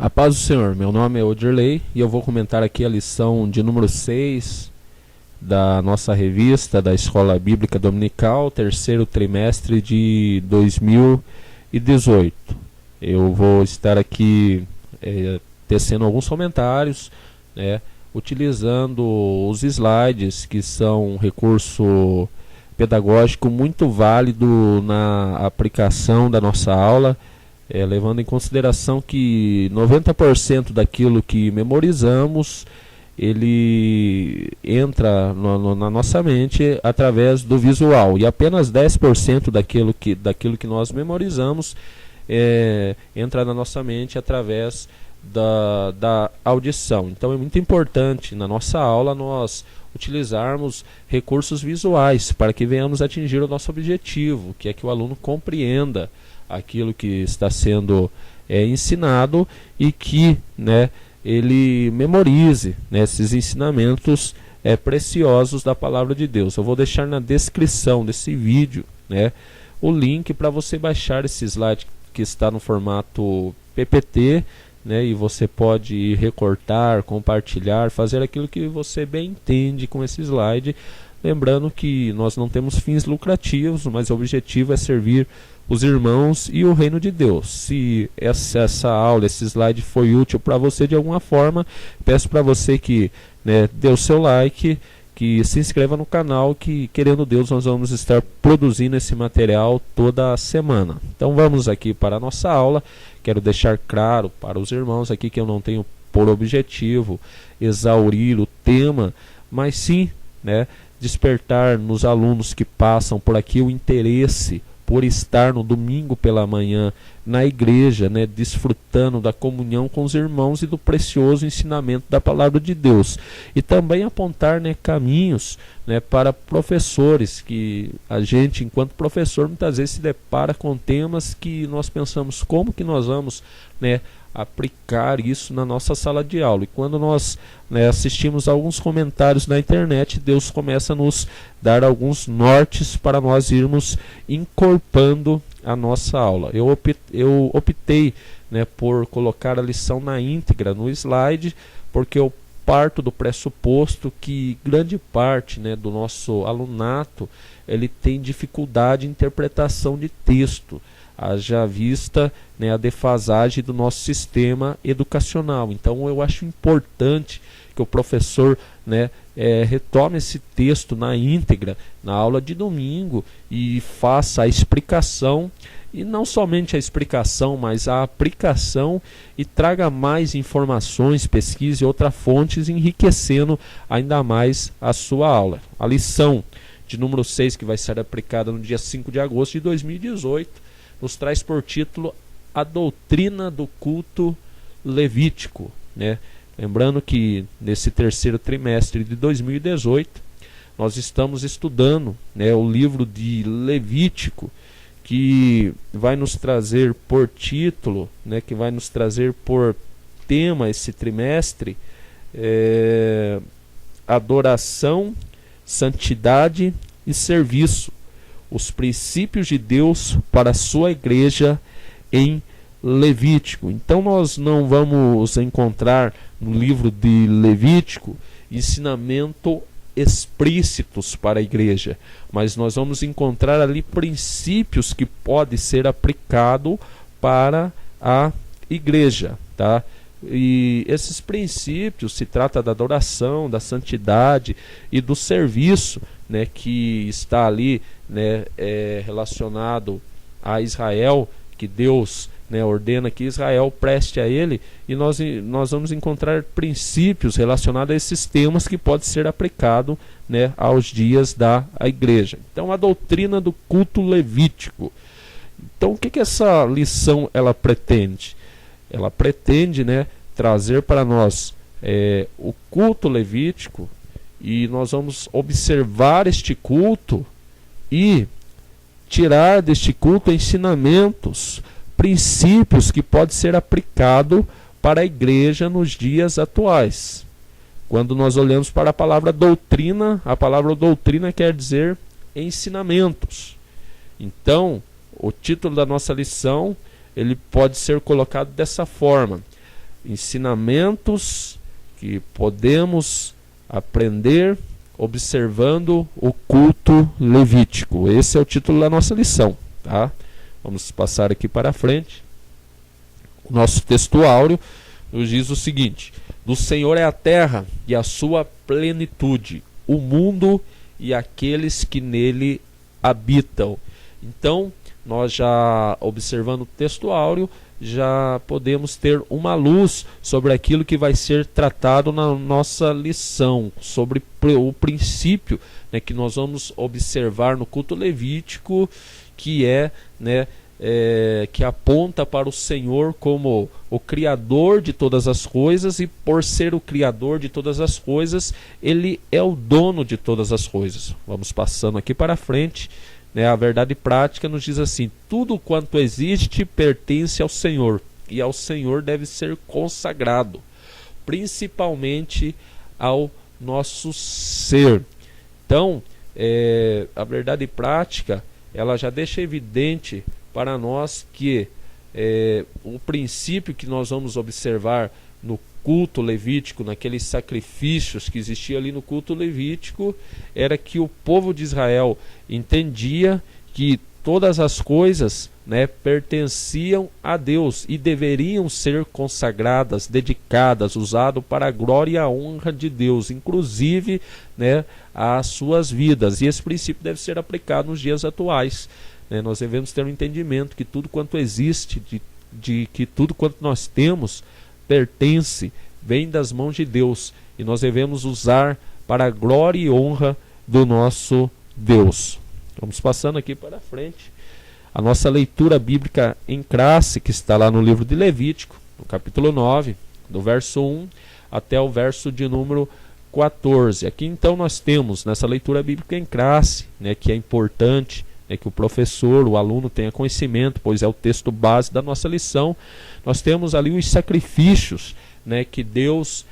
A paz do Senhor, meu nome é Odirley e eu vou comentar aqui a lição de número 6 da nossa revista da Escola Bíblica Dominical, terceiro trimestre de 2018. Eu vou estar aqui tecendo alguns comentários, utilizando os slides, que são um recurso pedagógico muito válido na aplicação da nossa aula, levando em consideração que 90% daquilo que memorizamos ele entra na nossa mente através do visual, e apenas 10% daquilo que nós memorizamos entra na nossa mente através da audição. Então é muito importante na nossa aula nós utilizarmos recursos visuais para que venhamos atingir o nosso objetivo, que é que o aluno compreenda aquilo que está sendo ensinado e que ele memorize esses ensinamentos preciosos da palavra de Deus. Eu vou deixar na descrição desse vídeo o link para você baixar esse slide que está no formato PPT, e você pode recortar, compartilhar, fazer aquilo que você bem entende com esse slide. Lembrando que nós não temos fins lucrativos, mas o objetivo é servir os irmãos e o reino de Deus. Se essa aula, esse slide foi útil para você de alguma forma, peço para você que dê o seu like, que se inscreva no canal, que querendo Deus nós vamos estar produzindo esse material toda semana. Então vamos aqui para a nossa aula. Quero deixar claro para os irmãos aqui que eu não tenho por objetivo exaurir o tema, mas sim despertar nos alunos que passam por aqui o interesse por estar no domingo pela manhã na igreja, desfrutando da comunhão com os irmãos e do precioso ensinamento da palavra de Deus. E também apontar caminhos para professores, que a gente, enquanto professor, muitas vezes se depara com temas que nós pensamos como que nós vamos aplicar isso na nossa sala de aula. E quando nós assistimos alguns comentários na internet, Deus começa a nos dar alguns nortes para nós irmos incorporando a nossa aula. Eu optei por colocar a lição na íntegra no slide, porque eu parto do pressuposto que grande parte do nosso alunato ele tem dificuldade em interpretação de texto, haja vista a defasagem do nosso sistema educacional. Então eu acho importante que o professor retome esse texto na íntegra na aula de domingo e faça a explicação, e não somente a explicação, mas a aplicação, e traga mais informações, pesquise outras fontes, enriquecendo ainda mais a sua aula. A lição de número 6, que vai ser aplicada no dia 5 de agosto de 2018, nos traz por título a doutrina do culto levítico. Lembrando que nesse terceiro trimestre de 2018 nós estamos estudando o livro de Levítico, que vai nos trazer por título, que vai nos trazer por tema esse trimestre, adoração, santidade e serviço, os princípios de Deus para a sua igreja em Levítico. Então nós não vamos encontrar no livro de Levítico ensinamento explícitos para a igreja, mas nós vamos encontrar ali princípios que podem ser aplicados para a igreja, E esses princípios se trata da adoração, da santidade e do serviço, que está ali relacionado a Israel, que Deus ordena que Israel preste a ele, e nós vamos encontrar princípios relacionados a esses temas que pode ser aplicado aos dias da igreja. Então a doutrina do culto levítico. Então o que essa lição ela pretende? Ela pretende trazer para nós o culto levítico, e nós vamos observar este culto e tirar deste culto ensinamentos, princípios que podem ser aplicados para a igreja nos dias atuais. Quando nós olhamos para a palavra doutrina quer dizer ensinamentos. Então, o título da nossa lição ele pode ser colocado dessa forma: ensinamentos que podemos aprender observando o culto levítico. Esse é o título da nossa lição, tá? Vamos passar aqui para frente. O nosso texto áureo nos diz o seguinte: do Senhor é a terra e a sua plenitude, o mundo e aqueles que nele habitam. Então, nós já observando o texto áureo, já podemos ter uma luz sobre aquilo que vai ser tratado na nossa lição, sobre o princípio, né, que nós vamos observar no culto levítico, que que aponta para o Senhor como o Criador de todas as coisas, e por ser o Criador de todas as coisas, Ele é o dono de todas as coisas. Vamos passando aqui para frente. A verdade prática nos diz assim: tudo quanto existe pertence ao Senhor, e ao Senhor deve ser consagrado, principalmente ao nosso ser. Então, a verdade prática, ela já deixa evidente para nós que o princípio que nós vamos observar no culto levítico, naqueles sacrifícios que existiam ali no culto levítico, era que o povo de Israel entendia que todas as coisas, pertenciam a Deus e deveriam ser consagradas, dedicadas, usadas para a glória e a honra de Deus, inclusive as suas vidas. E esse princípio deve ser aplicado nos dias atuais. Nós devemos ter um entendimento que tudo quanto existe, que tudo quanto nós temos, pertence, vem das mãos de Deus, e nós devemos usar para a glória e honra do nosso Deus. Vamos passando aqui para frente. A nossa leitura bíblica em classe, que está lá no livro de Levítico, no capítulo 9, do verso 1 até o verso de número 14. Aqui então nós temos, nessa leitura bíblica em classe, que é importante, que o professor, o aluno tenha conhecimento, pois é o texto base da nossa lição. Nós temos ali os sacrifícios, que Deus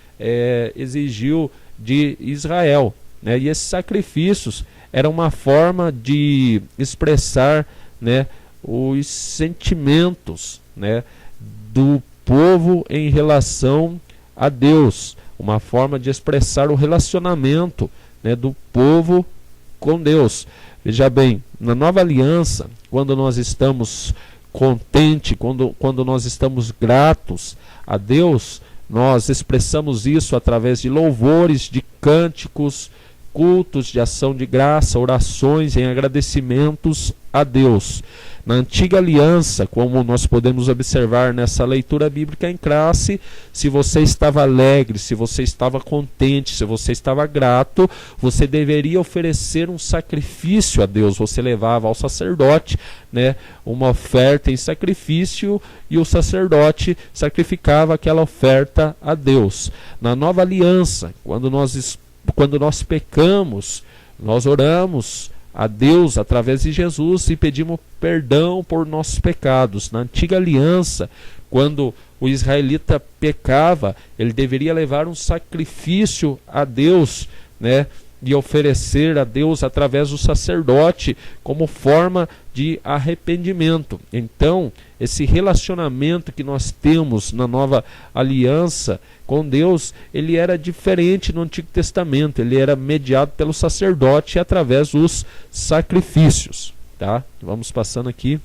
exigiu de Israel, e esses sacrifícios eram uma forma de expressar, os sentimentos, do povo em relação a Deus, uma forma de expressar o relacionamento, do povo com Deus. Veja bem, na nova aliança, quando nós estamos contentes, quando nós estamos gratos a Deus, nós expressamos isso através de louvores, de cânticos, cultos de ação de graça, orações em agradecimentos a Deus. Na antiga aliança, como nós podemos observar nessa leitura bíblica em classe, se você estava alegre, se você estava contente, se você estava grato, você deveria oferecer um sacrifício a Deus. Você levava ao sacerdote, uma oferta em sacrifício, e o sacerdote sacrificava aquela oferta a Deus. Na nova aliança, quando nós pecamos, nós oramos a Deus através de Jesus e pedimos perdão por nossos pecados. Na antiga aliança, quando o israelita pecava, ele deveria levar um sacrifício a Deus, e oferecer a Deus através do sacerdote como forma de arrependimento. Então, esse relacionamento que nós temos na nova aliança com Deus, ele era diferente no Antigo Testamento. Ele era mediado pelo sacerdote através dos sacrifícios, tá? Vamos passando aqui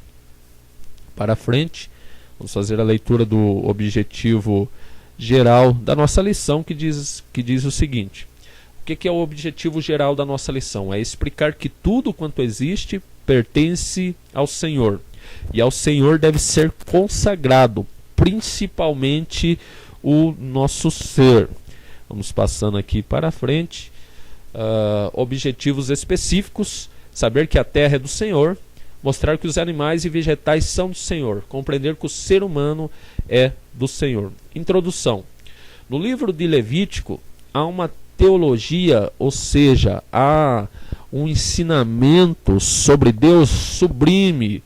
para frente. Vamos fazer a leitura do objetivo geral da nossa lição, que diz o seguinte: o que é o objetivo geral da nossa lição? É explicar que tudo quanto existe pertence ao Senhor, e ao Senhor deve ser consagrado, principalmente o nosso ser. Vamos passando aqui para frente. Objetivos específicos: saber que a terra é do Senhor, mostrar que os animais e vegetais são do Senhor, compreender que o ser humano é do Senhor. Introdução. No livro de Levítico há uma teologia, ou seja, há um ensinamento sobre Deus sublime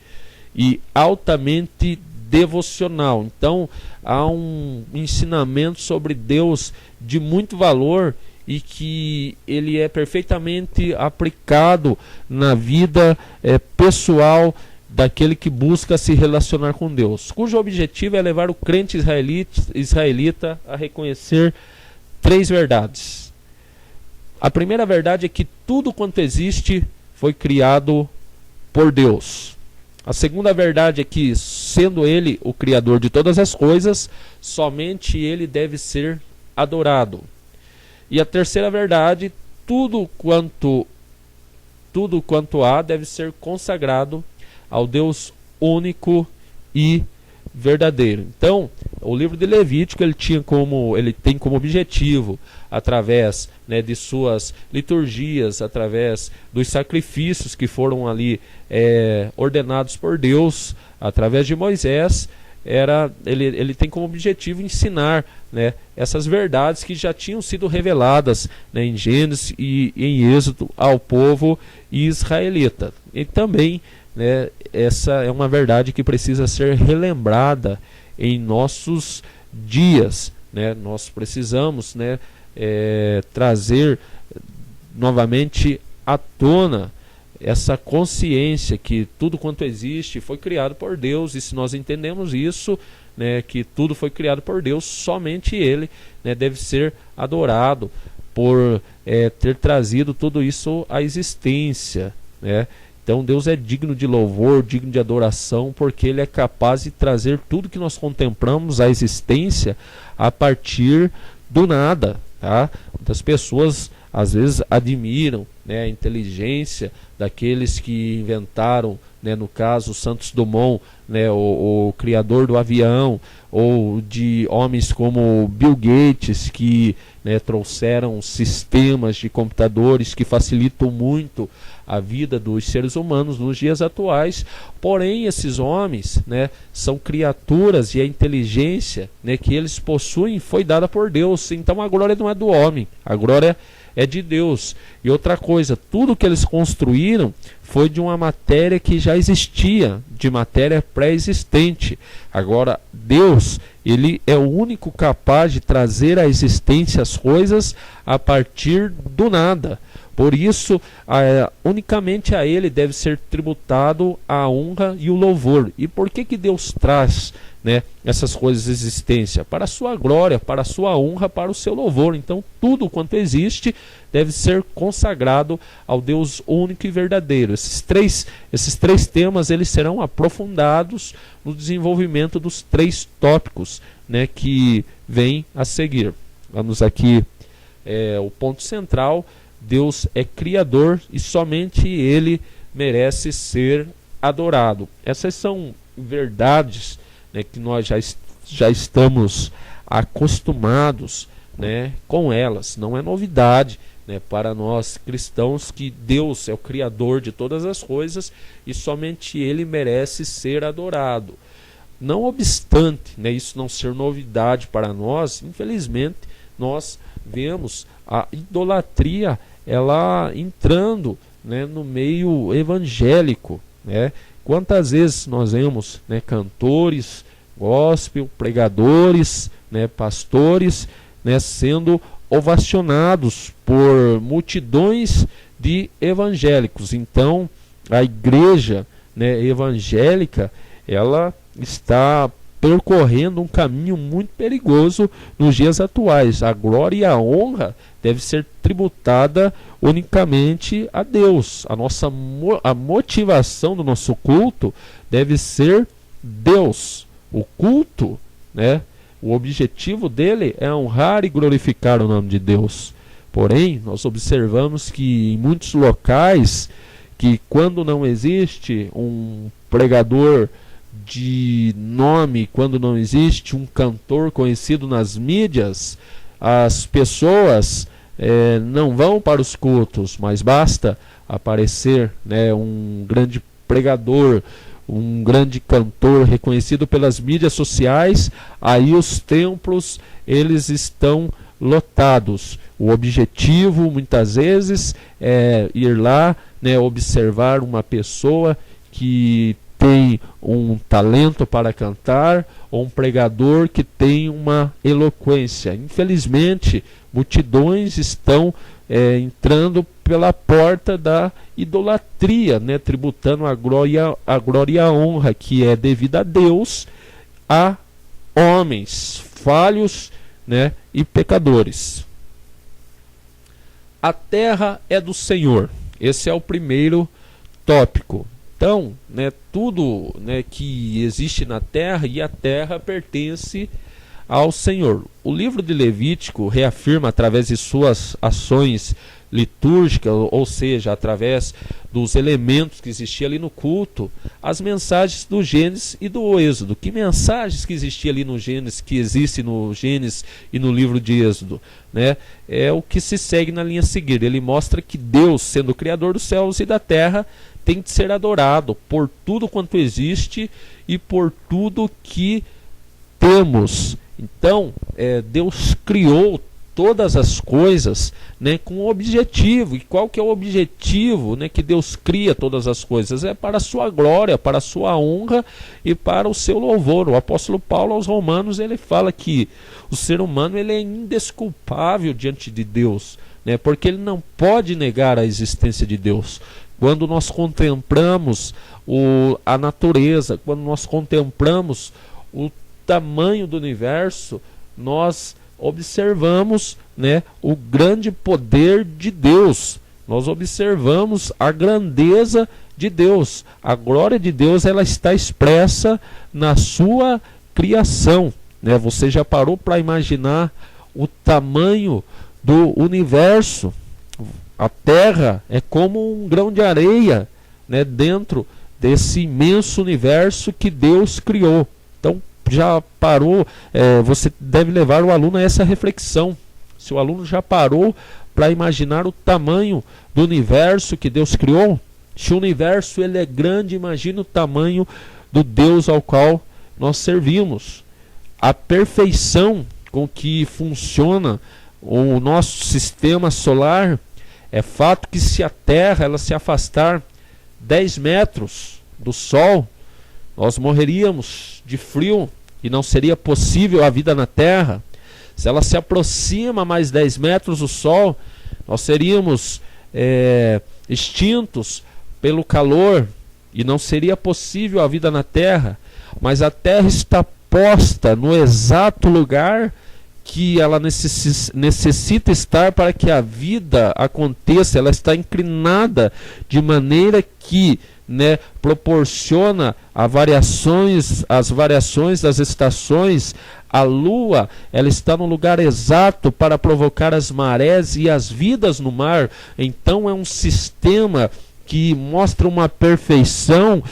e altamente devocional. Então, há um ensinamento sobre Deus de muito valor e que ele é perfeitamente aplicado na vida pessoal daquele que busca se relacionar com Deus, cujo objetivo é levar o crente israelita a reconhecer três verdades. A primeira verdade é que tudo quanto existe foi criado por Deus. A segunda verdade é que, sendo Ele o Criador de todas as coisas, somente Ele deve ser adorado. E a terceira verdade, tudo quanto há deve ser consagrado ao Deus único e verdadeiro. Então, o livro de Levítico ele tem como objetivo, através de suas liturgias, através dos sacrifícios que foram ali ordenados por Deus, através de Moisés, ele tem como objetivo ensinar essas verdades que já tinham sido reveladas em Gênesis e em Êxodo ao povo israelita. E também essa é uma verdade que precisa ser relembrada em nossos dias. Nós precisamos trazer novamente à tona essa consciência que tudo quanto existe foi criado por Deus, e se nós entendemos isso, que tudo foi criado por Deus, somente Ele deve ser adorado por ter trazido tudo isso à existência. Então Deus é digno de louvor, digno de adoração, porque Ele é capaz de trazer tudo que nós contemplamos à existência a partir do nada. Muitas pessoas às vezes admiram a inteligência daqueles que inventaram, no caso Santos Dumont, o criador do avião, ou de homens como Bill Gates, que trouxeram sistemas de computadores que facilitam muito a vida dos seres humanos nos dias atuais. Porém, esses homens são criaturas, e a inteligência que eles possuem foi dada por Deus. Então a glória não é do homem, a glória é de Deus. E outra coisa, tudo que eles construíram foi de uma matéria que já existia, de matéria pré-existente. Agora, Deus, Ele é o único capaz de trazer à existência as coisas a partir do nada. Por isso, unicamente a Ele deve ser tributado a honra e o louvor. E por que Deus traz essas coisas à existência? Para a sua glória, para a sua honra, para o seu louvor. Então, tudo quanto existe deve ser consagrado ao Deus único e verdadeiro. Esses três temas eles serão aprofundados no desenvolvimento dos três tópicos que vêm a seguir. Vamos aqui, o ponto central: Deus é Criador e somente Ele merece ser adorado. Essas são verdades que nós já estamos acostumados com elas. Não é novidade para nós cristãos que Deus é o Criador de todas as coisas e somente Ele merece ser adorado. Não obstante isso não ser novidade para nós, infelizmente nós vemos a idolatria ela entrando no meio evangélico. Quantas vezes nós vemos cantores, gospel, pregadores, pastores sendo ovacionados por multidões de evangélicos. Então a igreja evangélica ela está percorrendo um caminho muito perigoso nos dias atuais. A glória e a honra deve ser tributada unicamente a Deus. A motivação do nosso culto deve ser Deus. O culto, o objetivo dele é honrar e glorificar o nome de Deus. Porém, nós observamos que em muitos locais, que quando não existe um pregador de nome, quando não existe um cantor conhecido nas mídias, as pessoas não vão para os cultos, mas basta aparecer um grande pregador, um grande cantor reconhecido pelas mídias sociais, aí os templos eles estão lotados. O objetivo muitas vezes é ir lá observar uma pessoa que tem um talento para cantar, ou um pregador que tem uma eloquência. Infelizmente, multidões estão entrando pela porta da idolatria, né, tributando a glória e a honra que é devida a Deus a homens falhos, né, e pecadores. A terra é do Senhor. Esse é o primeiro tópico. Então, né, tudo, né, que existe na terra, e a terra pertence ao Senhor. O livro de Levítico reafirma, através de suas ações litúrgicas, ou seja, através dos elementos que existiam ali no culto, as mensagens do Gênesis e do Êxodo. Que mensagens que existiam ali no Gênesis, que existe no Gênesis e no livro de Êxodo, né? É o que se segue na linha a seguir. Ele mostra que Deus, sendo o Criador dos céus e da terra, tem de ser adorado por tudo quanto existe e por tudo que temos. Então, Deus criou todas as coisas, né, com um objetivo. E qual que é o objetivo, né, que Deus cria todas as coisas? É para a sua glória, para a sua honra e para o seu louvor. O apóstolo Paulo aos Romanos, ele fala que o ser humano, ele é indesculpável diante de Deus, né, porque ele não pode negar a existência de Deus. Quando nós contemplamos a natureza, quando nós contemplamos o tamanho do universo, nós observamos, né, o grande poder de Deus. Nós observamos a grandeza de Deus. A glória de Deus, ela está expressa na sua criação, né? Você já parou para imaginar o tamanho do universo? A terra é como um grão de areia, né, dentro desse imenso universo que Deus criou. Então, já parou, você deve levar o aluno a essa reflexão. Se o aluno já parou para imaginar o tamanho do universo que Deus criou, se o universo ele é grande, imagina o tamanho do Deus ao qual nós servimos. A perfeição com que funciona o nosso sistema solar, é fato que se a Terra ela se afastar 10 metros do Sol, nós morreríamos de frio e não seria possível a vida na Terra. Se ela se aproxima mais 10 metros do Sol, nós seríamos extintos pelo calor e não seria possível a vida na Terra. Mas a Terra está posta no exato lugar que ela necessita estar para que a vida aconteça. Ela está inclinada de maneira que, né, proporciona as variações das estações. A Lua, ela está no lugar exato para provocar as marés e as vidas no mar. Então é um sistema que mostra uma perfeição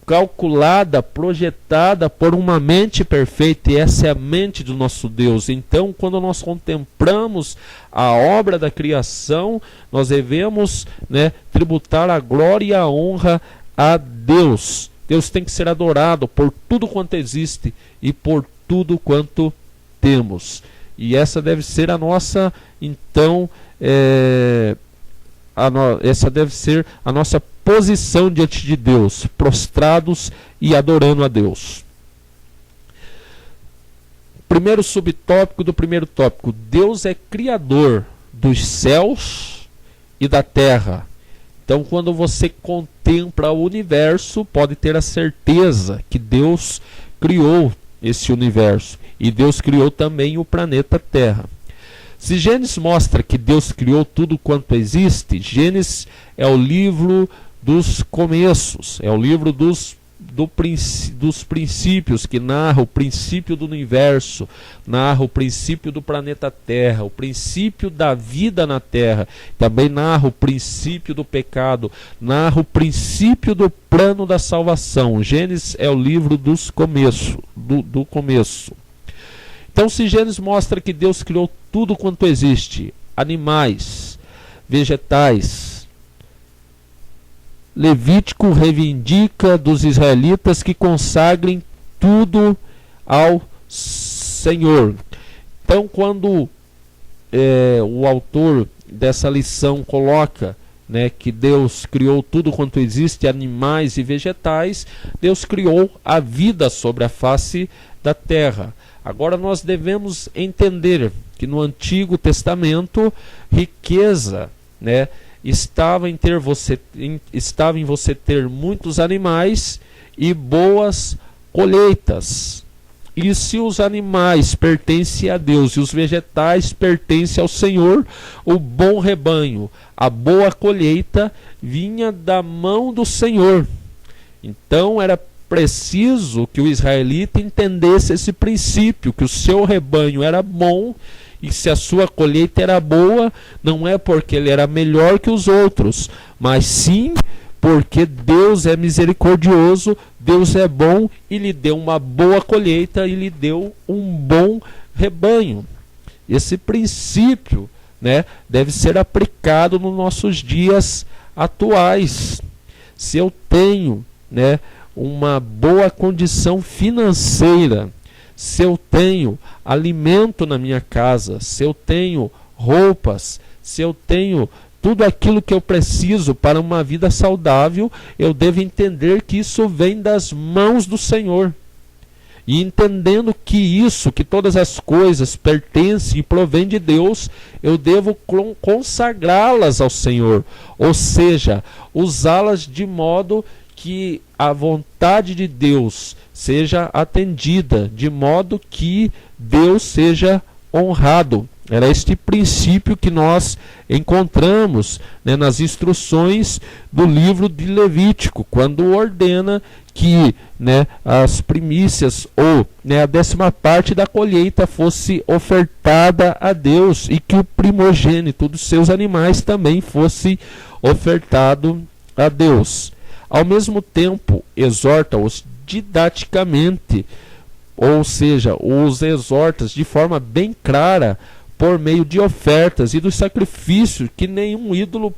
calculada, projetada por uma mente perfeita, e essa é a mente do nosso Deus. Então, quando nós contemplamos a obra da criação, nós devemos, né, tributar a glória e a honra a Deus. Deus tem que ser adorado por tudo quanto existe e por tudo quanto temos. E essa deve ser a nossa, então, essa deve ser a nossa posição diante de Deus, prostrados e adorando a Deus. Primeiro subtópico do primeiro tópico: Deus é criador dos céus e da terra. Então, quando você contempla o universo, pode ter a certeza que Deus criou esse universo, e Deus criou também o planeta Terra. Se Gênesis mostra que Deus criou tudo quanto existe, Gênesis é o livro dos começos, é o livro dos princípios, que narra o princípio do universo, narra o princípio do planeta Terra, o princípio da vida na Terra, também narra o princípio do pecado, narra o princípio do plano da salvação. Gênesis é o livro dos começos, do começo. Então, se Gênesis mostra que Deus criou tudo quanto existe, animais, vegetais, Levítico reivindica dos israelitas que consagrem tudo ao Senhor. Então, quando o autor dessa lição coloca né, que Deus criou tudo quanto existe, animais e vegetais, Deus criou a vida sobre a face da terra. Agora nós devemos entender que no Antigo Testamento, riqueza, né, estava em você ter muitos animais e boas colheitas. E se os animais pertencem a Deus e os vegetais pertencem ao Senhor, o bom rebanho, a boa colheita vinha da mão do Senhor. Então era preciso que o israelita entendesse esse princípio, que o seu rebanho era bom, e se a sua colheita era boa, não é porque ele era melhor que os outros, mas sim porque Deus é misericordioso, Deus é bom e lhe deu uma boa colheita e lhe deu um bom rebanho. Esse princípio, né, deve ser aplicado nos nossos dias atuais. Se eu tenho, né, uma boa condição financeira, se eu tenho alimento na minha casa, se eu tenho roupas, se eu tenho tudo aquilo que eu preciso para uma vida saudável, eu devo entender que isso vem das mãos do Senhor. E entendendo que todas as coisas pertencem e provêm de Deus, eu devo consagrá-las ao Senhor. Ou seja, usá-las de modo que a vontade de Deus seja atendida, de modo que Deus seja honrado. Era este princípio que nós encontramos, né, nas instruções do livro de Levítico, quando ordena que, né, as primícias ou, né, a 10ª parte da colheita fosse ofertada a Deus e que o primogênito dos seus animais também fosse ofertado a Deus. Ao mesmo tempo, exorta-os didaticamente, ou seja, os exorta de forma bem clara por meio de ofertas e dos sacrifícios, que nenhum ídolo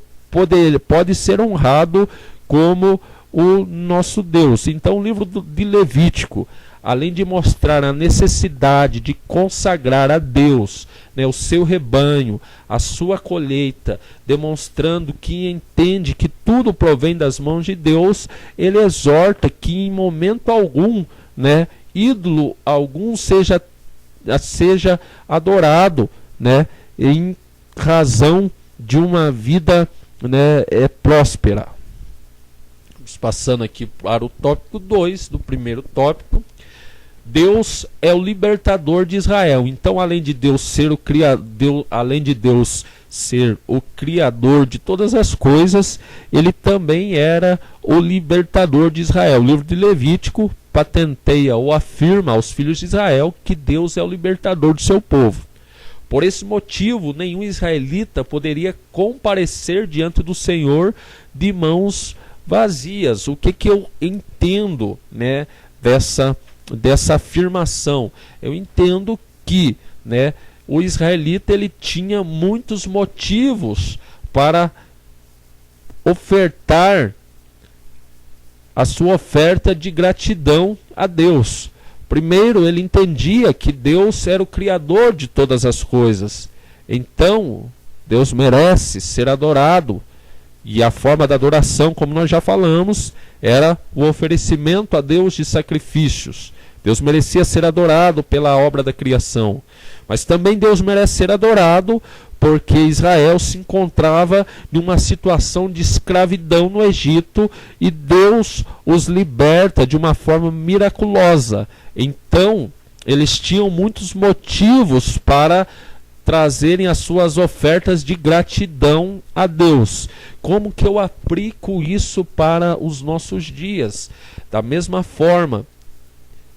pode ser honrado como o nosso Deus. Então o livro de Levítico, além de mostrar a necessidade de consagrar a Deus, né, o seu rebanho, a sua colheita, demonstrando que entende que tudo provém das mãos de Deus, ele exorta que em momento algum, né, ídolo algum seja adorado, né, em razão de uma vida, né, próspera. Vamos passando aqui para o tópico 2 do primeiro tópico. Deus é o libertador de Israel. Então, além de Deus ser o criador de todas as coisas, ele também era o libertador de Israel. O livro de Levítico patenteia ou afirma aos filhos de Israel que Deus é o libertador do seu povo. Por esse motivo, nenhum israelita poderia comparecer diante do Senhor de mãos vazias. O que eu entendo, né, dessa afirmação? Eu entendo que, né, o israelita ele tinha muitos motivos para ofertar a sua oferta de gratidão a Deus. Primeiro, ele entendia que Deus era o criador de todas as coisas. Então, Deus merece ser adorado. E a forma da adoração, como nós já falamos, era o oferecimento a Deus de sacrifícios. Deus merecia ser adorado pela obra da criação. Mas também Deus merece ser adorado porque Israel se encontrava em uma situação de escravidão no Egito e Deus os liberta de uma forma miraculosa. Então, eles tinham muitos motivos para trazerem as suas ofertas de gratidão a Deus. Como que eu aplico isso para os nossos dias? Da mesma forma,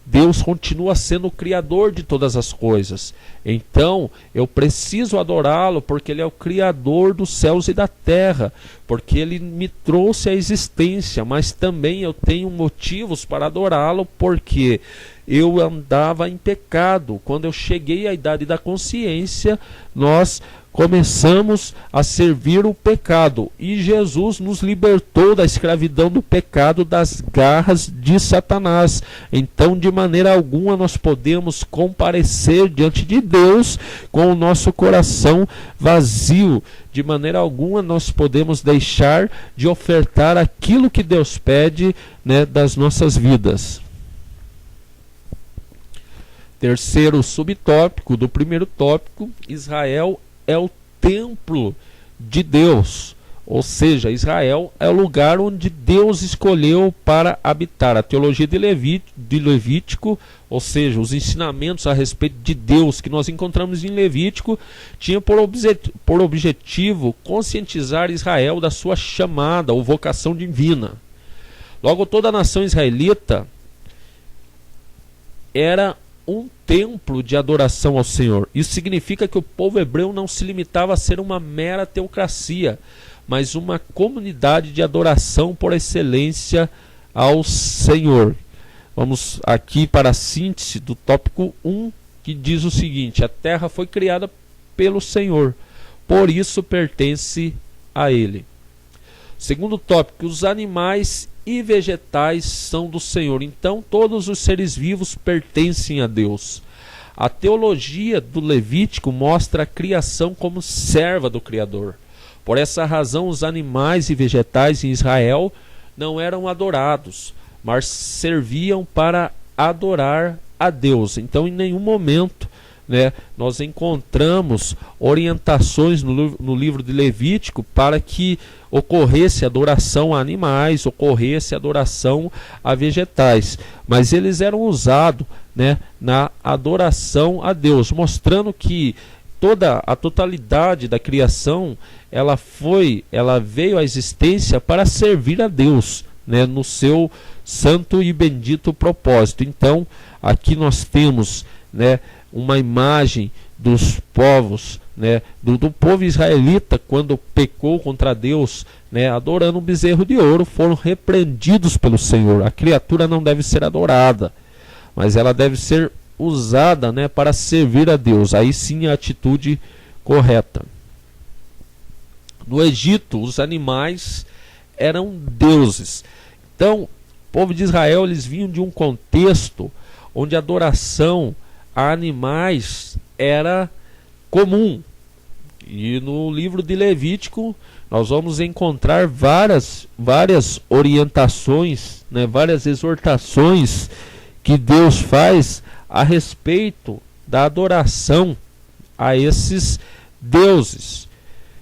Deus continua sendo o criador de todas as coisas. Então, eu preciso adorá-lo porque ele é o criador dos céus e da terra, porque ele me trouxe à existência, mas também eu tenho motivos para adorá-lo porque eu andava em pecado. Quando eu cheguei à idade da consciência, nós começamos a servir o pecado. E Jesus nos libertou da escravidão do pecado, das garras de Satanás. Então, de maneira alguma, nós podemos comparecer diante de Deus com o nosso coração vazio. De maneira alguma, nós podemos deixar de ofertar aquilo que Deus pede, né, das nossas vidas. Terceiro subtópico do primeiro tópico: Israel é o templo de Deus, ou seja, Israel é o lugar onde Deus escolheu para habitar. A teologia de Levítico, ou seja, os ensinamentos a respeito de Deus que nós encontramos em Levítico, tinha por objetivo conscientizar Israel da sua chamada ou vocação divina. Logo, toda a nação israelita era um templo de adoração ao Senhor. Isso significa que o povo hebreu não se limitava a ser uma mera teocracia, mas uma comunidade de adoração por excelência ao Senhor. Vamos aqui para a síntese do tópico 1, que diz o seguinte: a terra foi criada pelo Senhor, por isso pertence a Ele. Segundo tópico: os animais e vegetais são do Senhor. Então todos os seres vivos pertencem a Deus. A teologia do Levítico mostra a criação como serva do Criador. Por essa razão, os animais e vegetais em Israel não eram adorados, mas serviam para adorar a Deus. Então, em nenhum momento, né, nós encontramos orientações no livro de Levítico para que ocorresse adoração a animais, ocorresse adoração a vegetais, mas eles eram usados, né, na adoração a Deus, mostrando que toda a totalidade da criação ela veio à existência para servir a Deus, né, no seu santo e bendito propósito. Então, aqui nós temos, né, uma imagem dos povos, né, do povo israelita quando pecou contra Deus, né, adorando um bezerro de ouro, foram repreendidos pelo Senhor. A criatura não deve ser adorada, mas ela deve ser usada, né, para servir a Deus. Aí sim a atitude correta. No Egito, os animais eram deuses. Então, o povo de Israel, eles vinham de um contexto onde a adoração a animais era comum. E no livro de Levítico nós vamos encontrar várias orientações, né, várias exortações que Deus faz a respeito da adoração a esses deuses.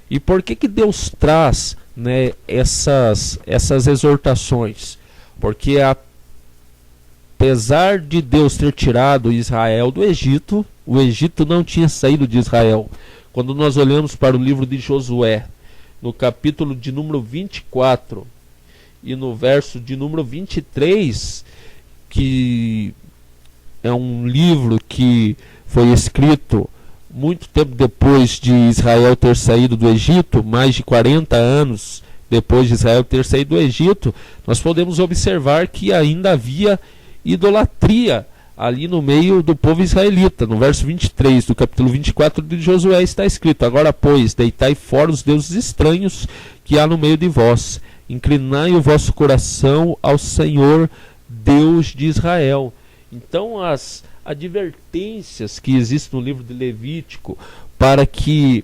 E por que Deus traz, né, essas exortações? Porque apesar de Deus ter tirado Israel do Egito, o Egito não tinha saído de Israel. Quando nós olhamos para o livro de Josué, no capítulo de número 24 e no verso de número 23, que é um livro que foi escrito muito tempo depois de Israel ter saído do Egito, mais de 40 anos depois de Israel ter saído do Egito, nós podemos observar que ainda havia idolatria ali no meio do povo israelita. No verso 23 do capítulo 24 de Josué está escrito: agora, pois, deitai fora os deuses estranhos que há no meio de vós, inclinai o vosso coração ao Senhor, Deus de Israel. Então, as advertências que existem no livro de Levítico para que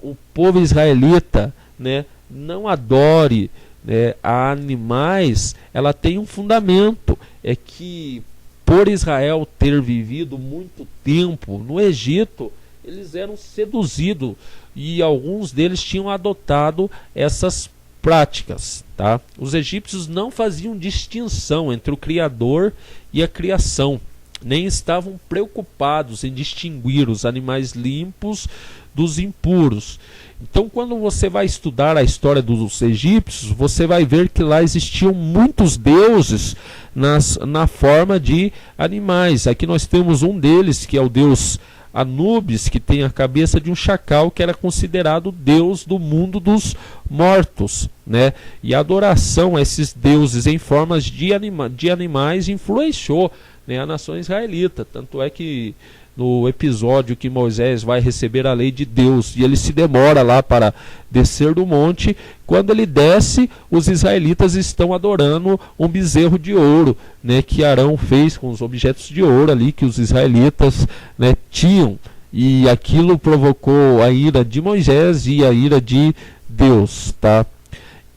o povo israelita, né, não adore, né, a animais, ela tem um fundamento. É que por Israel ter vivido muito tempo no Egito, eles eram seduzidos e alguns deles tinham adotado essas práticas, tá? Os egípcios não faziam distinção entre o Criador e a criação, nem estavam preocupados em distinguir os animais limpos dos impuros. Então, quando você vai estudar a história dos egípcios, você vai ver que lá existiam muitos deuses na forma de animais. Aqui nós temos um deles, que é o deus Anubis, que tem a cabeça de um chacal, que era considerado o deus do mundo dos mortos, né? E a adoração a esses deuses em formas de animais influenciou, né, a nação israelita. Tanto é que no episódio que Moisés vai receber a lei de Deus e ele se demora lá para descer do monte, quando ele desce, os israelitas estão adorando um bezerro de ouro, né, que Arão fez com os objetos de ouro ali que os israelitas, né, tinham, e aquilo provocou a ira de Moisés e a ira de Deus, tá?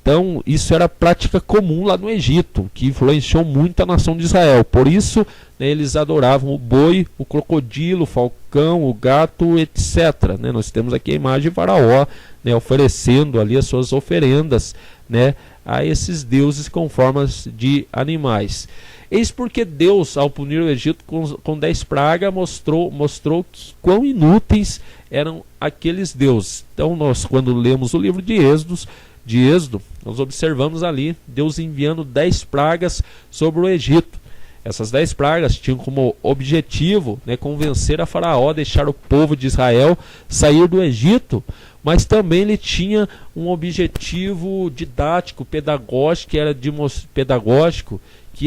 Então, isso era prática comum lá no Egito, que influenciou muito a nação de Israel. Por isso, né, eles adoravam o boi, o crocodilo, o falcão, o gato, etc. Né? Nós temos aqui a imagem de Faraó, né, oferecendo ali as suas oferendas, né, a esses deuses com formas de animais. Eis porque Deus, ao punir o Egito com 10 pragas, mostrou que quão inúteis eram aqueles deuses. Então, nós, quando lemos o livro de Êxodo, nós observamos ali Deus enviando 10 pragas sobre o Egito. Essas 10 pragas tinham como objetivo, né, convencer a Faraó a deixar o povo de Israel sair do Egito, mas também ele tinha um objetivo didático, pedagógico, que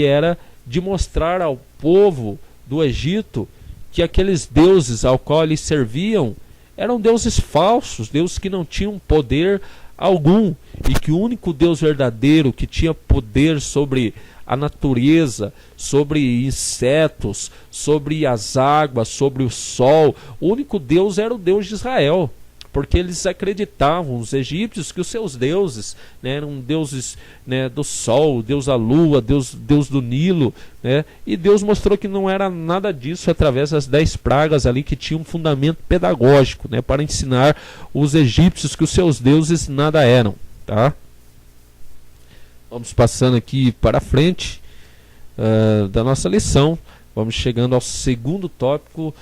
era de mostrar ao povo do Egito que aqueles deuses ao qual eles serviam eram deuses falsos, deuses que não tinham poder algum, e que o único Deus verdadeiro que tinha poder sobre a natureza, sobre insetos, sobre as águas, sobre o sol, o único Deus era o Deus de Israel, porque eles acreditavam, os egípcios, que os seus deuses, né, eram deuses, né, do sol, Deus da lua, Deus do Nilo, né, e Deus mostrou que não era nada disso através das 10 pragas ali, que tinham um fundamento pedagógico, né, para ensinar os egípcios que os seus deuses nada eram, tá? Vamos passando aqui para frente da nossa lição, vamos chegando ao segundo tópico,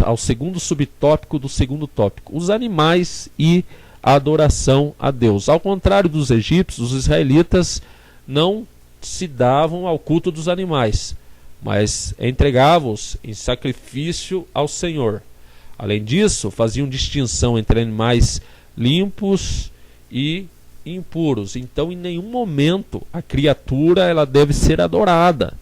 ao segundo subtópico do segundo tópico, os animais e a adoração a Deus. Ao contrário dos egípcios, os israelitas não se davam ao culto dos animais, mas entregavam-os em sacrifício ao Senhor. Além disso, faziam distinção entre animais limpos e impuros. Então, em nenhum momento a criatura ela deve ser adorada,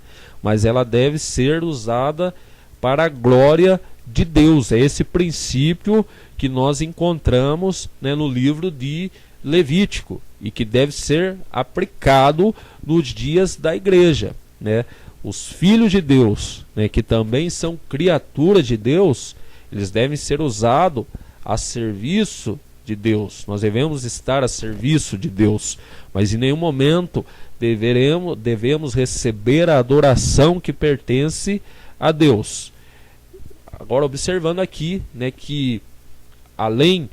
mas ela deve ser usada para a glória de Deus. É esse princípio que nós encontramos, né, no livro de Levítico, e que deve ser aplicado nos dias da igreja, né? Os filhos de Deus, né, que também são criaturas de Deus, eles devem ser usados a serviço de Deus. Nós devemos estar a serviço de Deus, mas em nenhum momento devemos receber a adoração que pertence a Deus. Agora, observando aqui, né, que além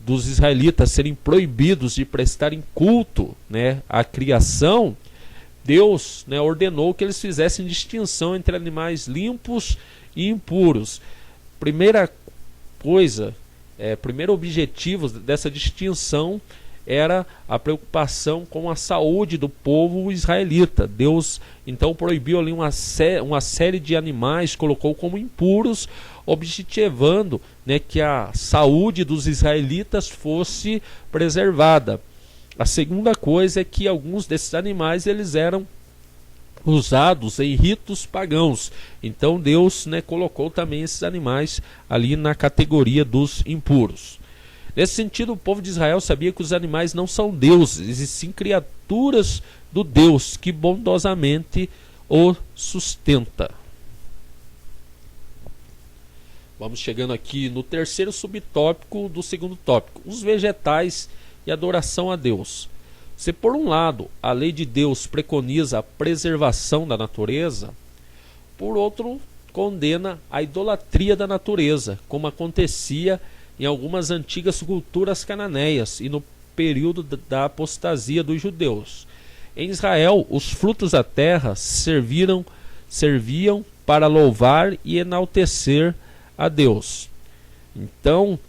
dos israelitas serem proibidos de prestarem culto, né, à criação, Deus, né, ordenou que eles fizessem distinção entre animais limpos e impuros. Primeira coisa, primeiro objetivo dessa distinção era a preocupação com a saúde do povo israelita. Deus então proibiu ali uma série de animais, colocou como impuros, objetivando, né, que a saúde dos israelitas fosse preservada. A segunda coisa é que alguns desses animais eles eram usados em ritos pagãos. Então Deus, né, colocou também esses animais ali na categoria dos impuros. Nesse sentido, o povo de Israel sabia que os animais não são deuses, e sim criaturas do Deus que bondosamente o sustenta. Vamos chegando aqui no terceiro subtópico do segundo tópico, os vegetais e adoração a Deus. Se por um lado a lei de Deus preconiza a preservação da natureza, por outro condena a idolatria da natureza, como acontecia em algumas antigas culturas cananeias e no período da apostasia dos judeus. Em Israel, os frutos da terra serviam para louvar e enaltecer a Deus. Então,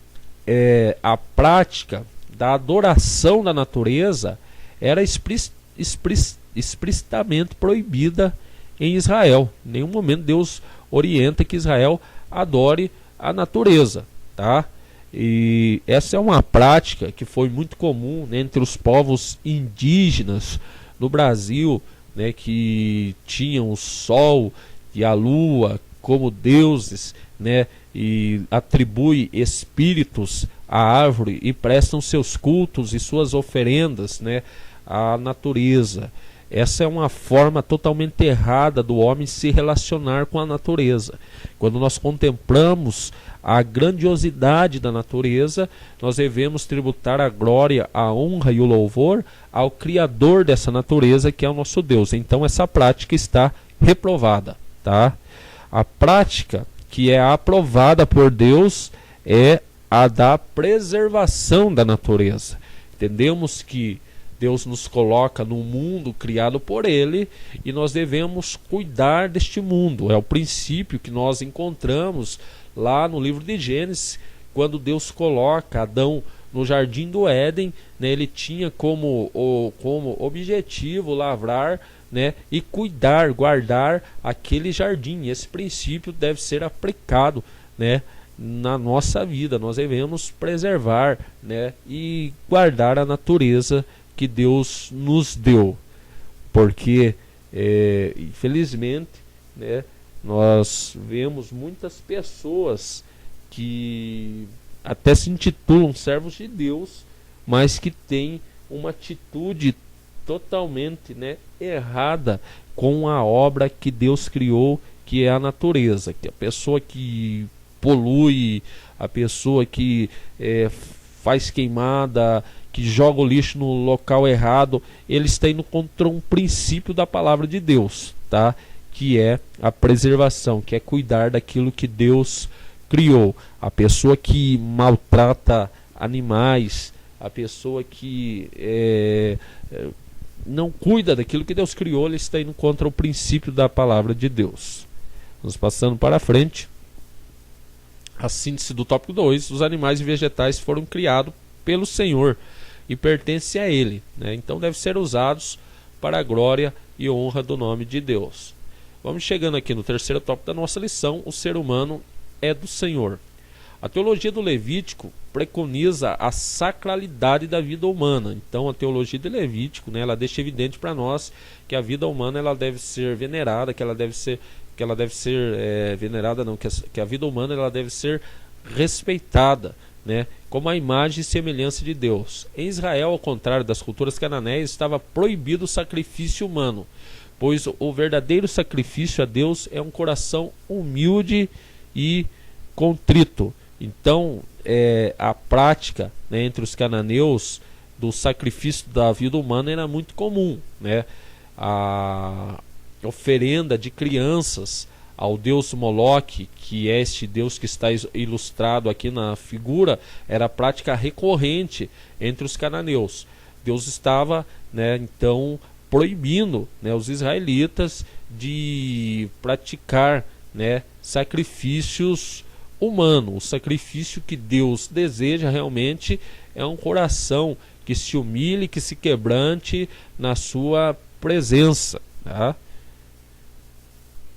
a prática da adoração da natureza era explicitamente proibida em Israel. Em nenhum momento Deus orienta que Israel adore a natureza, tá? E essa é uma prática que foi muito comum, né, entre os povos indígenas no Brasil né, que tinham o sol e a lua como deuses, né, e atribui espíritos à árvore e prestam seus cultos e suas oferendas, né, à natureza. Essa é uma forma totalmente errada do homem se relacionar com a natureza. Quando nós contemplamos a grandiosidade da natureza, nós devemos tributar a glória, a honra e o louvor ao Criador dessa natureza, que é o nosso Deus. Então essa prática está reprovada, tá? A prática que é aprovada por Deus é a da preservação da natureza. Entendemos que Deus nos coloca num mundo criado por Ele e nós devemos cuidar deste mundo. É o princípio que nós encontramos lá no livro de Gênesis, quando Deus coloca Adão no jardim do Éden, né, ele tinha como objetivo lavrar, né, e cuidar, guardar aquele jardim. Esse princípio deve ser aplicado, né, na nossa vida. Nós devemos preservar, né, e guardar a natureza que Deus nos deu, porque infelizmente, né, nós vemos muitas pessoas que até se intitulam servos de Deus, mas que têm uma atitude totalmente, né, errada com a obra que Deus criou, que é a natureza. Que a pessoa que polui, a pessoa que faz queimada, que joga o lixo no local errado, ele está indo contra um princípio da palavra de Deus, tá? Que é a preservação, que é cuidar daquilo que Deus criou. A pessoa que maltrata animais, a pessoa que não cuida daquilo que Deus criou, ele está indo contra o princípio da palavra de Deus. Vamos passando para frente. A síntese do tópico 2: os animais e vegetais foram criados pelo Senhor e pertencem a Ele, né? Então devem ser usados para a glória e honra do nome de Deus. Vamos chegando aqui no terceiro tópico da nossa lição: o ser humano é do Senhor. A teologia do Levítico preconiza a sacralidade da vida humana. Então a teologia do Levítico, né, ela deixa evidente para nós que a vida humana ela deve ser venerada, que a vida humana ela deve ser respeitada, né, como a imagem e semelhança de Deus. Em Israel, ao contrário das culturas cananeias, estava proibido o sacrifício humano, pois o verdadeiro sacrifício a Deus é um coração humilde e contrito. Então, a prática, né, entre os cananeus do sacrifício da vida humana era muito comum, né? A oferenda de crianças ao deus Moloque, que é este deus que está ilustrado aqui na figura, era prática recorrente entre os cananeus. Deus estava, né, então proibindo, né, os israelitas de praticar, né, sacrifícios humanos. O sacrifício que Deus deseja realmente é um coração que se humilhe, que se quebrante na sua presença, tá?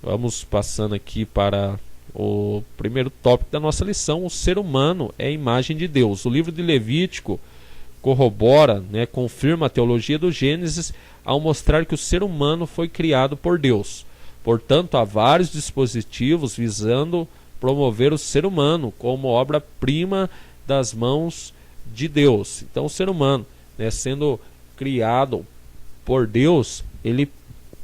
Vamos passando aqui para o primeiro tópico da nossa lição: o ser humano é a imagem de Deus. O livro de Levítico corrobora, né, confirma a teologia do Gênesis ao mostrar que o ser humano foi criado por Deus. Portanto, há vários dispositivos visando promover o ser humano como obra-prima das mãos de Deus. Então o ser humano, né, sendo criado por Deus, ele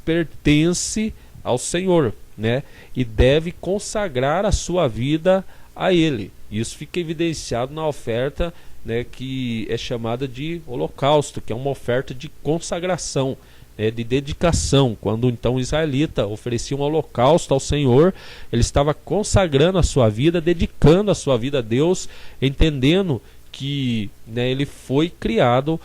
pertence ao Senhor, né, e deve consagrar a sua vida a Ele. Isso fica evidenciado na oferta, né, que é chamada de holocausto, que é uma oferta de consagração, de dedicação. Quando então o israelita oferecia um holocausto ao Senhor, ele estava consagrando a sua vida, dedicando a sua vida a Deus, entendendo que, né, ele foi criado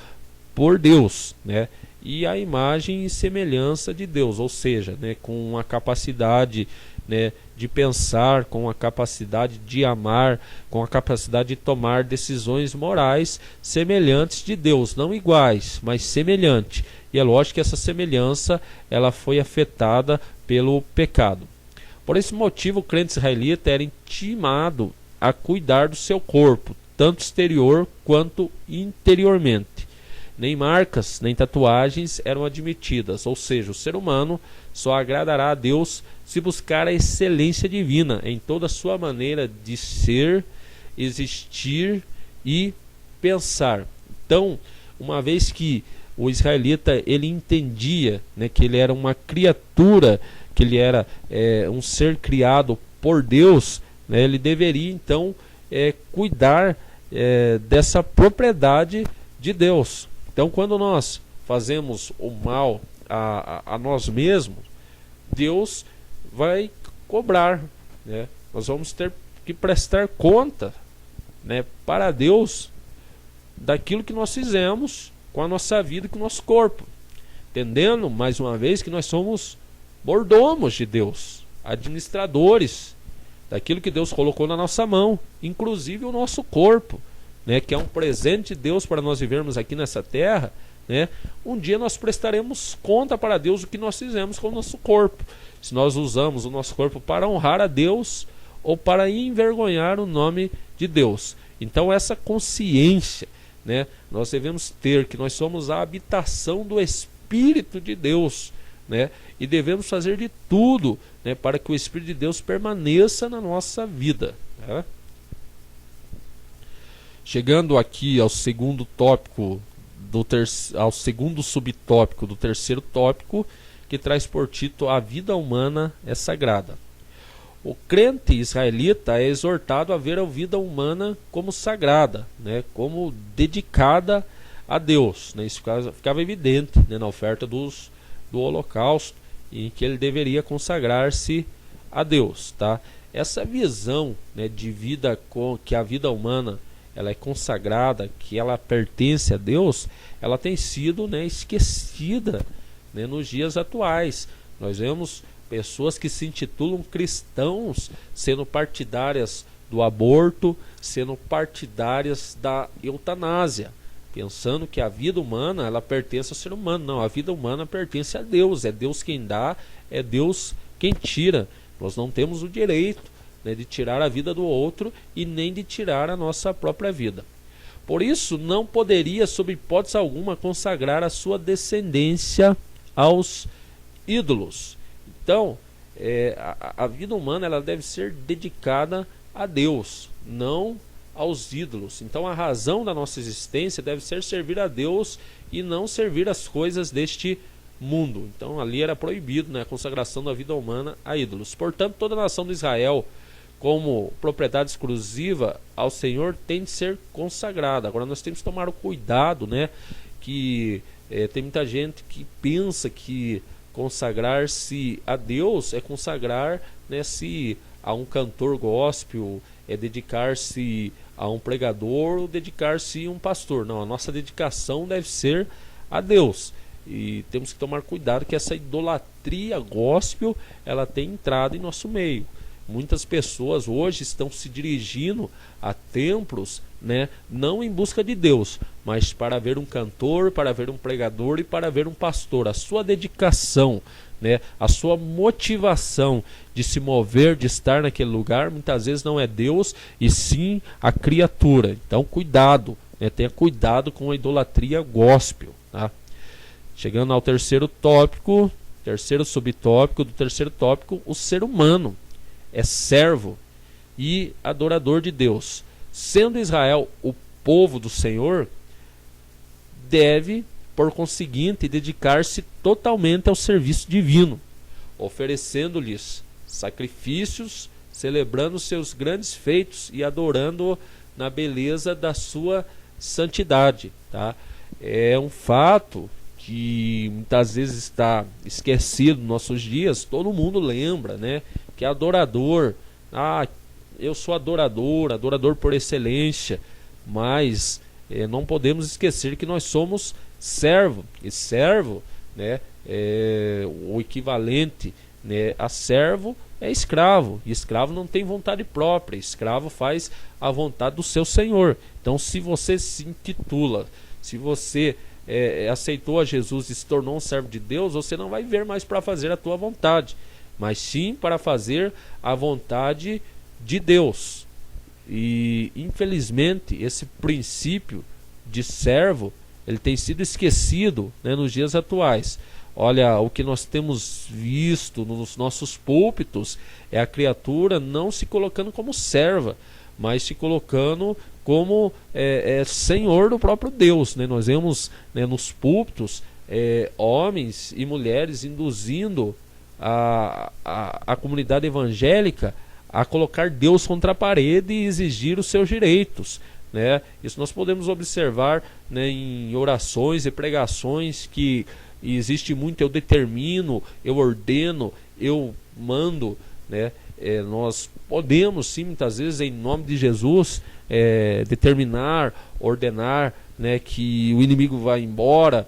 por Deus, né, e a imagem e semelhança de Deus, ou seja, né, com a capacidade, né, de pensar, com a capacidade de amar, com a capacidade de tomar decisões morais semelhantes de Deus, não iguais, mas semelhante. E é lógico que essa semelhança ela foi afetada pelo pecado. Por esse motivo, o crente israelita era intimado a cuidar do seu corpo, tanto exterior quanto interiormente. nem marcas, nem tatuagens eram admitidas. Ou seja, o ser humano só agradará a Deus se buscar a excelência divina em toda a sua maneira de ser, existir e pensar. Então, uma vez que o israelita ele entendia, né, que ele era uma criatura, que ele era um ser criado por Deus, né, ele deveria então cuidar dessa propriedade de Deus. Então, quando nós fazemos o mal a nós mesmos, Deus vai cobrar, né? Nós vamos ter que prestar conta, né, para Deus daquilo que nós fizemos com a nossa vida e com o nosso corpo, entendendo mais uma vez que nós somos mordomos de Deus, administradores daquilo que Deus colocou na nossa mão, inclusive o nosso corpo, né, que é um presente de Deus para nós vivermos aqui nessa terra, né? Um dia nós prestaremos conta para Deus do que nós fizemos com o nosso corpo, se nós usamos o nosso corpo para honrar a Deus ou para envergonhar o nome de Deus. Então essa consciência, né, nós devemos ter que nós somos a habitação do Espírito de Deus, né, e devemos fazer de tudo, né, para que o Espírito de Deus permaneça na nossa vida, né? Chegando aqui ao segundo tópico, ao segundo subtópico do terceiro tópico, que traz por título A Vida Humana é Sagrada. O crente israelita é exortado a ver a vida humana como sagrada, né, como dedicada a Deus, né? Isso ficava evidente, né, na oferta do holocausto, em que ele deveria consagrar-se a Deus, tá? Essa visão, né, de vida que a vida humana ela é consagrada, que ela pertence a Deus, ela tem sido, né, esquecida, né, nos dias atuais. Nós vemos pessoas que se intitulam cristãos sendo partidárias do aborto, sendo partidárias da eutanásia, pensando que a vida humana ela pertence ao ser humano. Não, a vida humana pertence a Deus, é Deus quem dá, é Deus quem tira. Nós não temos o direito, né, de tirar a vida do outro e nem de tirar a nossa própria vida. Por isso, não poderia, sob hipótese alguma, consagrar a sua descendência aos ídolos. Então, a vida humana ela deve ser dedicada a Deus, não aos ídolos. Então, a razão da nossa existência deve ser servir a Deus e não servir as coisas deste mundo. Então, ali era proibido, né, a consagração da vida humana a ídolos. Portanto, toda a nação de Israel, como propriedade exclusiva ao Senhor, tem de ser consagrada. Agora nós temos que tomar o cuidado, né, que tem muita gente que pensa que consagrar-se a Deus é consagrar, né, se a um cantor gospel, é dedicar-se a um pregador ou dedicar-se a um pastor. Não, a nossa dedicação deve ser a Deus. E temos que tomar cuidado que essa idolatria gospel ela tem entrado em nosso meio. Muitas pessoas hoje estão se dirigindo a templos, né, não em busca de Deus, mas para ver um cantor, para ver um pregador e para ver um pastor. A sua dedicação, né, a sua motivação de se mover, de estar naquele lugar, muitas vezes não é Deus e sim a criatura. Então cuidado, né, tenha cuidado com a idolatria gospel, tá? Chegando ao terceiro tópico, terceiro subtópico do terceiro tópico, o ser humano é servo e adorador de Deus. Sendo Israel o povo do Senhor, deve, por conseguinte, dedicar-se totalmente ao serviço divino, oferecendo-lhes sacrifícios, celebrando seus grandes feitos e adorando-o na beleza da sua santidade, tá? É um fato que muitas vezes está esquecido nos nossos dias. Todo mundo lembra, né, que é adorador. Eu sou adorador por excelência, mas não podemos esquecer que nós somos servo, e servo, né, o equivalente, né, a servo é escravo, e escravo não tem vontade própria, escravo faz a vontade do seu senhor. Então, se você se intitula, se você aceitou a Jesus e se tornou um servo de Deus, você não vai ver mais para fazer a tua vontade, mas sim para fazer a vontade de Deus. E infelizmente esse princípio de servo ele tem sido esquecido, né, nos dias atuais. Olha, o que nós temos visto nos nossos púlpitos é a criatura não se colocando como serva, mas se colocando como senhor do próprio Deus, né? Nós vemos, né, nos púlpitos homens e mulheres induzindo a comunidade evangélica a colocar Deus contra a parede e exigir os seus direitos, né? Isso nós podemos observar, né, em orações e pregações que existe muito eu determino, eu ordeno, eu mando, né? Nós podemos sim, muitas vezes, em nome de Jesus, determinar, ordenar, né, que o inimigo vá embora,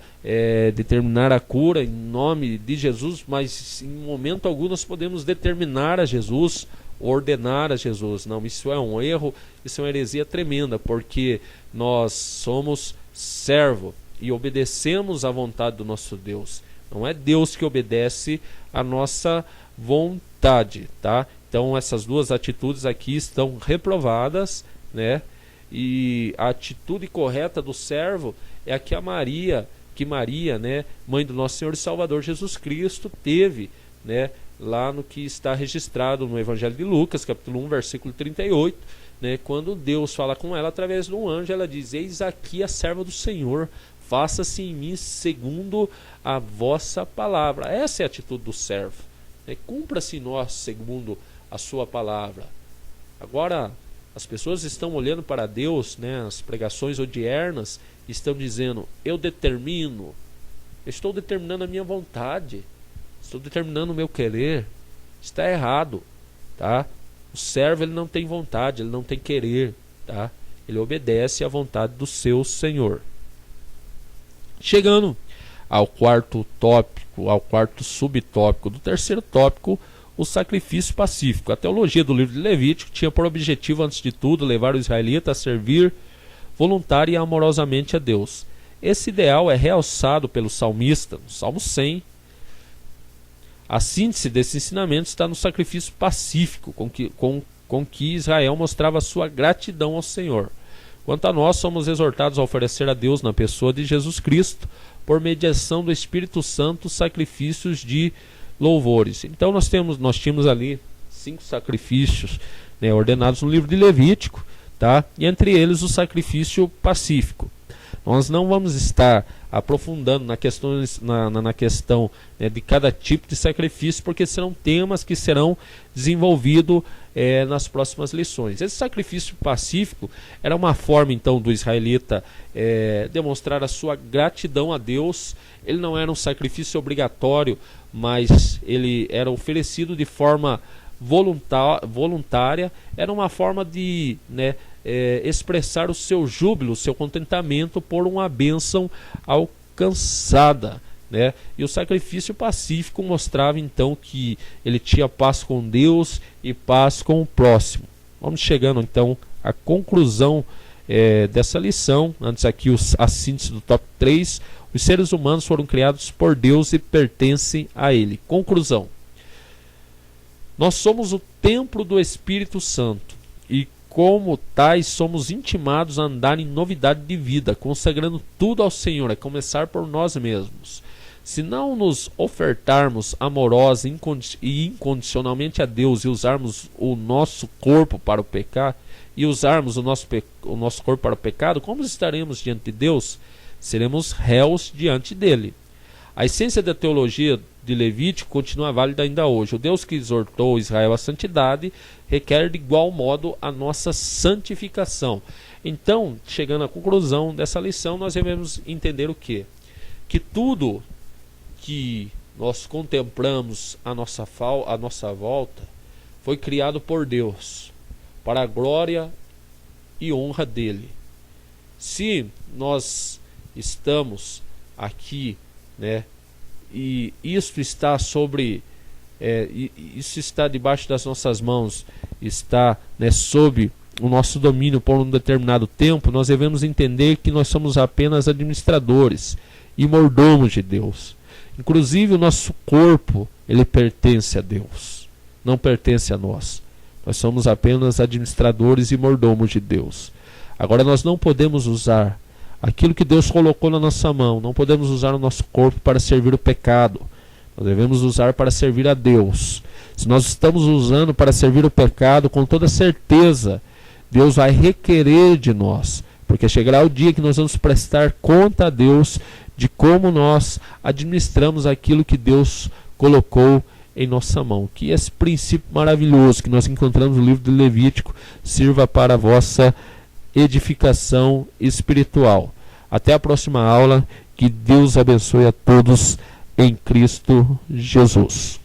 determinar a cura em nome de Jesus, mas em momento algum nós podemos determinar a Jesus, ordenar a Jesus. Não, isso é um erro, isso é uma heresia tremenda, porque nós somos servo e obedecemos à vontade do nosso Deus. Não é Deus que obedece a nossa vontade, tá? Então essas duas atitudes aqui estão reprovadas, né? E a atitude correta do servo é a que Maria, né, mãe do nosso Senhor e Salvador Jesus Cristo, teve, né, lá no que está registrado no Evangelho de Lucas, capítulo 1, versículo 38, né, quando Deus fala com ela através de um anjo, ela diz: eis aqui a serva do Senhor, faça-se em mim segundo a vossa palavra. Essa é a atitude do servo, né? Cumpra-se em nós segundo a sua palavra. Agora, as pessoas estão olhando para Deus, né, as pregações odiernas, estão dizendo: eu determino, eu estou determinando a minha vontade, estou determinando o meu querer. Está errado, tá? O servo, ele não tem vontade, ele não tem querer, tá? Ele obedece à vontade do seu Senhor. Chegando ao quarto tópico, ao quarto subtópico do terceiro tópico, o sacrifício pacífico. A teologia do livro de Levítico tinha por objetivo, antes de tudo, levar o israelita a servir voluntária e amorosamente a Deus. Esse ideal é realçado pelo salmista, no Salmo 100. A síntese desse ensinamento está no sacrifício pacífico, com que Israel mostrava sua gratidão ao Senhor. Quanto a nós, somos exortados a oferecer a Deus, na pessoa de Jesus Cristo, por mediação do Espírito Santo, sacrifícios de louvores. Então nós tínhamos ali 5 sacrifícios, né, ordenados no livro de Levítico, tá? E entre eles o sacrifício pacífico. Nós não vamos estar aprofundando na questão, né, de cada tipo de sacrifício, porque serão temas que serão desenvolvidos nas próximas lições. Esse sacrifício pacífico era uma forma, então, do israelita demonstrar a sua gratidão a Deus. Ele não era um sacrifício obrigatório, mas ele era oferecido de forma voluntária. Era uma forma de, né, expressar o seu júbilo, o seu contentamento por uma bênção alcançada, né? E o sacrifício pacífico mostrava então que ele tinha paz com Deus e paz com o próximo. Vamos chegando então à conclusão dessa lição. Antes aqui a síntese do tópico 3. Os seres humanos foram criados por Deus e pertencem a Ele. Conclusão: nós somos o templo do Espírito Santo e, como tais, somos intimados a andar em novidade de vida, consagrando tudo ao Senhor, a começar por nós mesmos. Se não nos ofertarmos amorosa e incondicionalmente a Deus e usarmos o nosso corpo para o pecado, corpo para o pecado, como estaremos diante de Deus? Seremos réus diante dele. A essência da teologia de Levítico continua válida ainda hoje. O Deus que exortou Israel à santidade requer de igual modo a nossa santificação. Então, chegando à conclusão dessa lição, nós devemos entender o quê? Que tudo que nós contemplamos à nossa volta foi criado por Deus, para a glória e honra dele. Se nós estamos aqui, né, e isso está isso está debaixo das nossas mãos, está, né, sob o nosso domínio por um determinado tempo, nós devemos entender que nós somos apenas administradores e mordomos de Deus. Inclusive o nosso corpo, ele pertence a Deus, não pertence a nós. Nós somos apenas administradores e mordomos de Deus. Agora nós não podemos usar aquilo que Deus colocou na nossa mão. Não podemos usar o nosso corpo para servir o pecado. Nós devemos usar para servir a Deus. Se nós estamos usando para servir o pecado, com toda certeza, Deus vai requerer de nós. Porque chegará o dia que nós vamos prestar conta a Deus de como nós administramos aquilo que Deus colocou em nossa mão. Que esse princípio maravilhoso que nós encontramos no livro do Levítico sirva para a vossa edificação espiritual. Até a próxima aula. Que Deus abençoe a todos em Cristo Jesus.